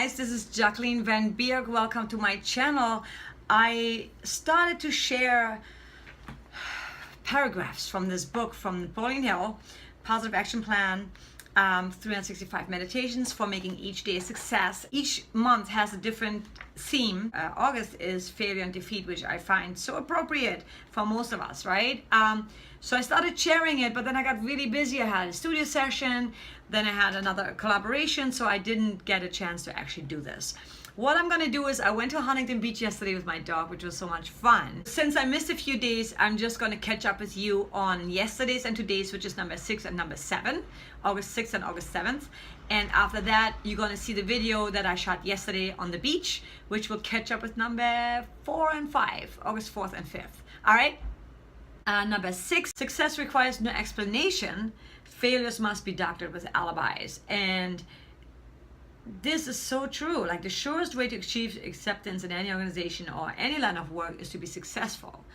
guys, this is Jacqueline van Bierk. Welcome to my channel. I started to share paragraphs from this book from Napoleon Hill, Positive Action Plan, 365 meditations for making each day a success. Each month has a different theme. August is failure and defeat, which I find so appropriate for most of us, right? So I started sharing it, but then I got really busy. I had a studio session, then I had another collaboration, so I didn't get a chance to actually do this. What I'm gonna do is I went to Huntington Beach yesterday with my dog, which was so much fun. Since I missed a few days, I'm just gonna catch up with you on yesterday's and today's, which is number 6 and number 7, August 6th and August 7th. And after that, you're gonna see the video that I shot yesterday on the beach, which will catch up with number 4 and 5, August 4th and 5th. All right? Number 6, success requires no explanation. Failures must be doctored with alibis. And this is so true. Like, the surest way to achieve acceptance in any organization or any line of work is to be successful.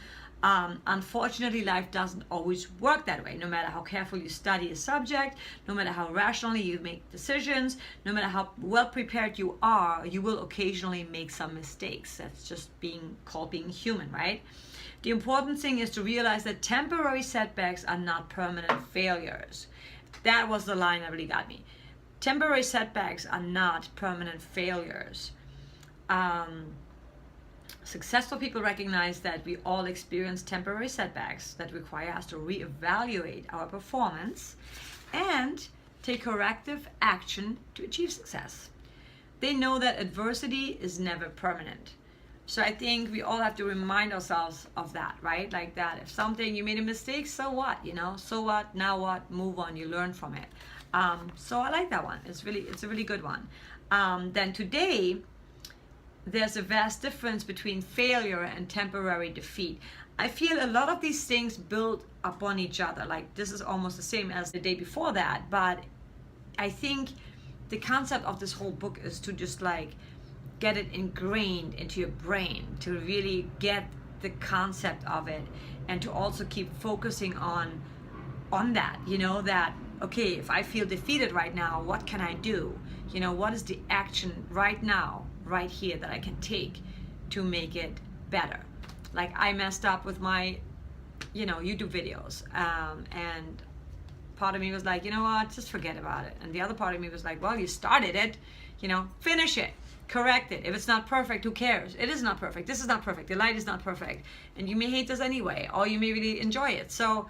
Unfortunately, life doesn't always work that way. No matter how careful you study a subject, no matter how rationally you make decisions, no matter how well prepared you are, you will occasionally make some mistakes. That's just being human, right? The important thing is to realize that temporary setbacks are not permanent failures. That was the line that really got me. Temporary setbacks are not permanent failures. Successful people recognize that we all experience temporary setbacks that require us to reevaluate our performance and take corrective action to achieve success. They know that adversity is never permanent. So I think we all have to remind ourselves of that, right? Like that, if something, you made a mistake, so what, so what, now what, move on, you learn from it. So I like that one. It's a really good one. Then today, there's a vast difference between failure and temporary defeat. I feel a lot of these things build upon each other. Like, this is almost the same as the day before that, but I think the concept of this whole book is to just like get it ingrained into your brain, to really get the concept of it, and to also keep focusing on that, that, okay, if I feel defeated right now, what can I do? What is the action right now, right here, that I can take to make it better? Like, I messed up with my, YouTube videos, and part of me was like, you know what, just forget about it. And the other part of me was like, well, you started it, finish it, correct it. If it's not perfect, who cares? It is not perfect. This is not perfect. The light is not perfect. And you may hate this anyway, or you may really enjoy it. So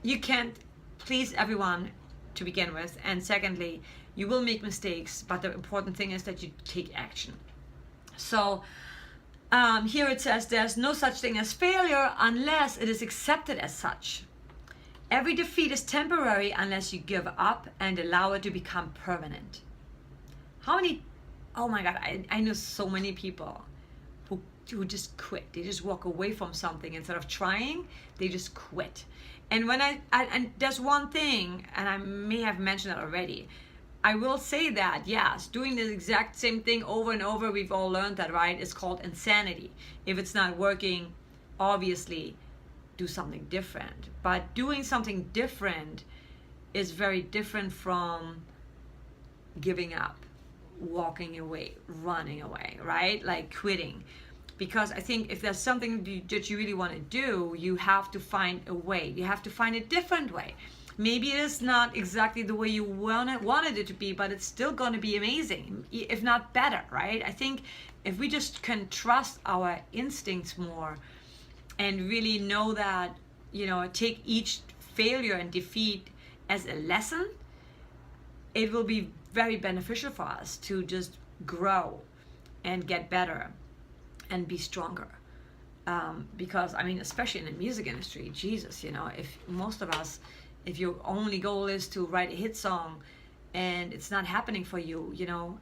you can't please everyone to begin with. And secondly, you will make mistakes, but the important thing is that you take action. So here it says, there's no such thing as failure unless it is accepted as such. Every defeat is temporary unless you give up and allow it to become permanent. Oh my God, I know so many people who just quit. They just walk away from something. Instead of trying, they just quit. And when and there's one thing, and I may have mentioned it already, I will say that, yes, doing the exact same thing over and over, we've all learned that, right? It's called insanity. If it's not working, obviously do something different. But doing something different is very different from giving up, walking away, running away, right? Like quitting. Because I think if there's something that you really want to do, you have to find a way. You have to find a different way. Maybe it is not exactly the way you wanted it to be, but it's still going to be amazing, if not better, right? I think if we just can trust our instincts more and really know that, take each failure and defeat as a lesson, it will be very beneficial for us to just grow and get better and be stronger. Because, especially in the music industry, Jesus, if most of us, if your only goal is to write a hit song and it's not happening for you,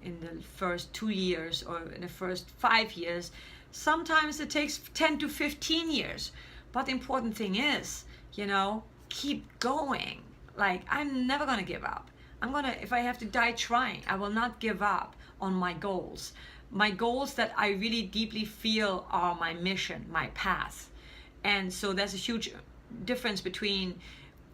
in the first 2 years or in the first 5 years, sometimes it takes 10 to 15 years. But the important thing is, keep going. Like, I'm never gonna give up. If I have to die trying, I will not give up on my goals. My goals that I really deeply feel are my mission, my path. And so there's a huge difference between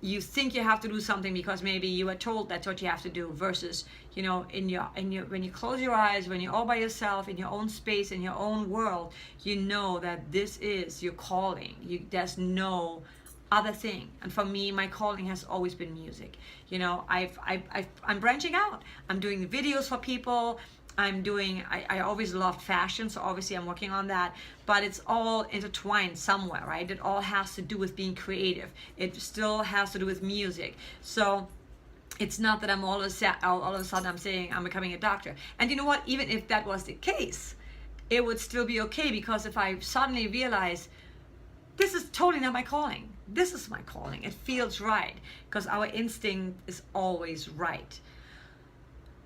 you think you have to do something because maybe you were told that's what you have to do, versus, you know, in your when you close your eyes, when you're all by yourself in your own space, in your own world, you know that this is your calling. There's no other thing. And for me, my calling has always been music. You know, I'm branching out. I'm doing videos for people. I always loved fashion, so obviously I'm working on that, but it's all intertwined somewhere, right? It all has to do with being creative. It still has to do with music. So it's not that I'm all of a sudden I'm saying I'm becoming a doctor. And you know what? Even if that was the case, it would still be okay, because if I suddenly realize this is totally not my calling, this is my calling, it feels right, because our instinct is always right.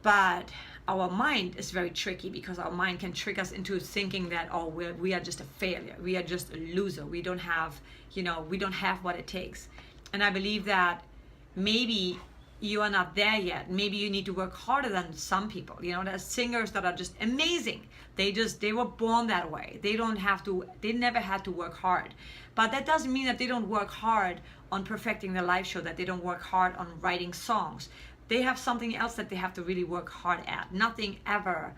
But our mind is very tricky, because our mind can trick us into thinking that, oh, we are just a failure, we are just a loser, we don't have, you know, we don't have what it takes. And I believe that maybe you are not there yet. Maybe you need to work harder than some people. You know, there's singers that are just amazing. They were born that way. They never had to work hard. But that doesn't mean that they don't work hard on perfecting their live show, that they don't work hard on writing songs. They have something else that they have to really work hard at. Nothing ever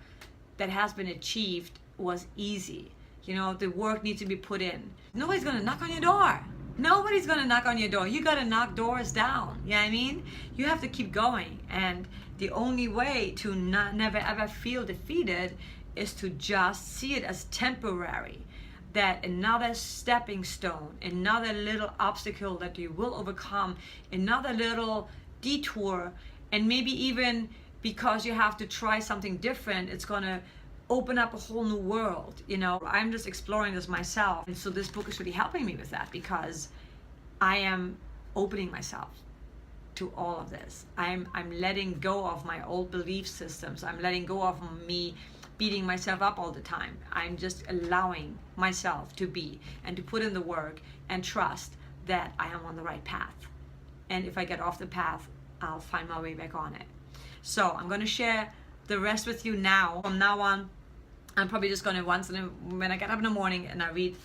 that has been achieved was easy. You know, the work needs to be put in. Nobody's gonna knock on your door. Nobody's gonna knock on your door. You gotta knock doors down. You know what I mean? You have to keep going. And the only way to never ever feel defeated is to just see it as temporary. That another stepping stone, another little obstacle that you will overcome, another little detour, and maybe even because you have to try something different, it's gonna open up a whole new world. You know, I'm just exploring this myself, and so this book is really helping me with that, because I am opening myself to all of this. I'm letting go of my old belief systems. I'm letting go of me beating myself up all the time. I'm just allowing myself to be and to put in the work and trust that I am on the right path. And if I get off the path, I'll find my way back on it. So I'm going to share the rest with you now. From now on, I'm probably just going to when I get up in the morning and I read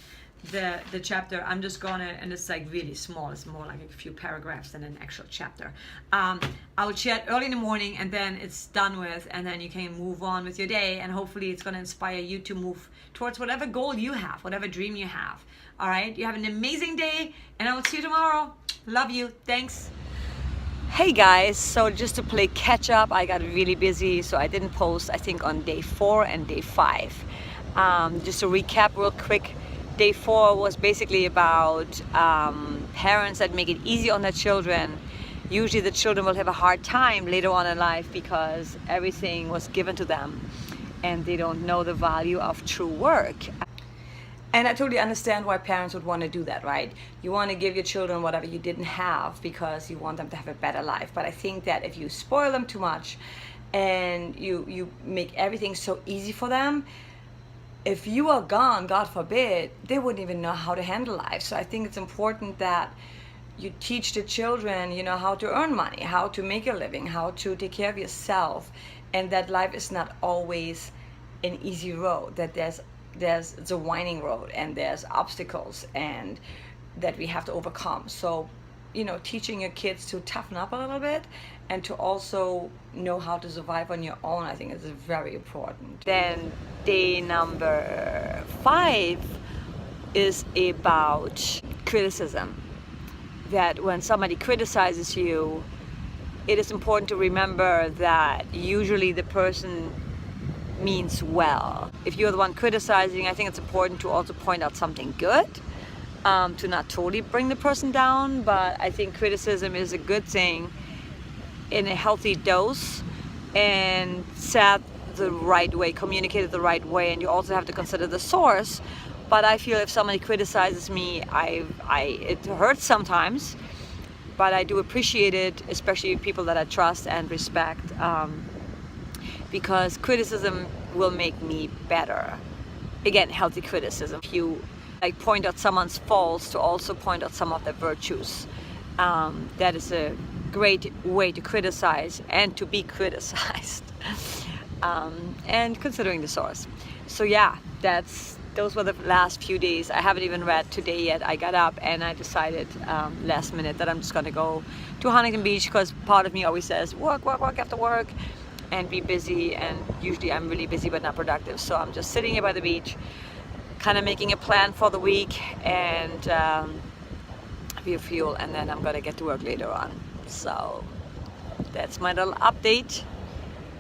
the chapter, I'm just gonna, and it's like really small, it's more like a few paragraphs than an actual chapter. I will share it early in the morning, and then it's done with, and then you can move on with your day, and hopefully it's gonna inspire you to move towards whatever goal you have, whatever dream you have. All right, you have an amazing day, and I will see you tomorrow. Love you. Thanks. Hey guys, so just to play catch up, I got really busy, so I didn't post, I think, on day 4 and day 5. Just to recap real quick, day 4 was basically about parents that make it easy on their children. Usually the children will have a hard time later on in life because everything was given to them and they don't know the value of true work. And I totally understand why parents would want to do that, right? You want to give your children whatever you didn't have because you want them to have a better life. But I think that if you spoil them too much and you make everything so easy for them, if you are gone, God forbid, they wouldn't even know how to handle life. So I think it's important that you teach the children, you know, how to earn money, how to make a living, how to take care of yourself, and that life is not always an easy road, that it's a winding road and there's obstacles and that we have to overcome. So, you know, teaching your kids to toughen up a little bit and to also know how to survive on your own, I think is very important. Then day number 5 is about criticism. That when somebody criticizes you, it is important to remember that usually the person means well. If you're the one criticizing, I think it's important to also point out something good, to not totally bring the person down, but I think criticism is a good thing in a healthy dose and said the right way, communicated the right way, and you also have to consider the source. But I feel if somebody criticizes me, it hurts sometimes, but I do appreciate it, especially people that I trust and respect, because criticism will make me better. Again, healthy criticism. If you like point out someone's faults, to also point out some of their virtues. That is a great way to criticize and to be criticized. And considering the source. So yeah, that's those were the last few days. I haven't even read today yet. I got up and I decided last minute that I'm just gonna go to Huntington Beach, because part of me always says work, work, work after work and be busy, and usually I'm really busy but not productive. So I'm just sitting here by the beach, kind of making a plan for the week and refuel, and then I'm gonna get to work later on. So that's my little update.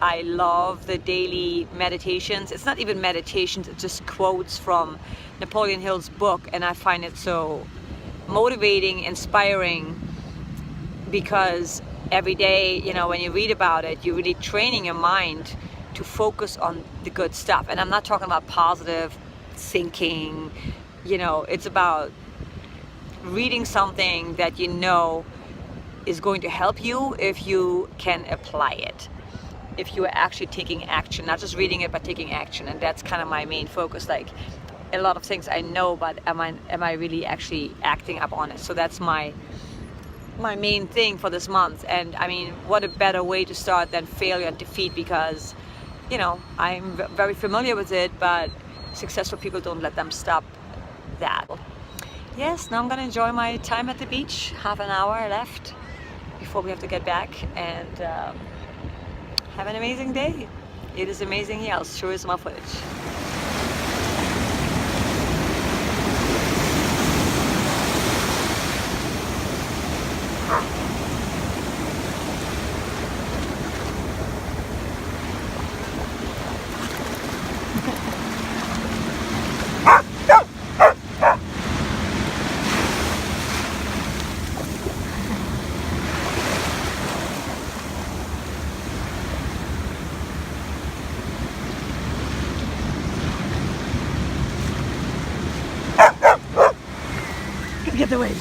I love the daily meditations. It's not even meditations, it's just quotes from Napoleon Hill's book, and I find it so motivating, inspiring, because every day, you know, when you read about it, you're really training your mind to focus on the good stuff. And I'm not talking about positive thinking, you know, it's about reading something that you know is going to help you if you can apply it, if you are actually taking action, not just reading it but taking action. And that's kind of my main focus. Like, a lot of things I know, but am I really actually acting up on it? So that's my main thing for this month. And I mean, what a better way to start than failure and defeat, because, you know, I'm very familiar with it, but successful people don't let them stop that. Yes, now I'm gonna enjoy my time at the beach. Half an hour left before we have to get back, and have an amazing day. It is amazing here. I'll show you some more footage. Get away.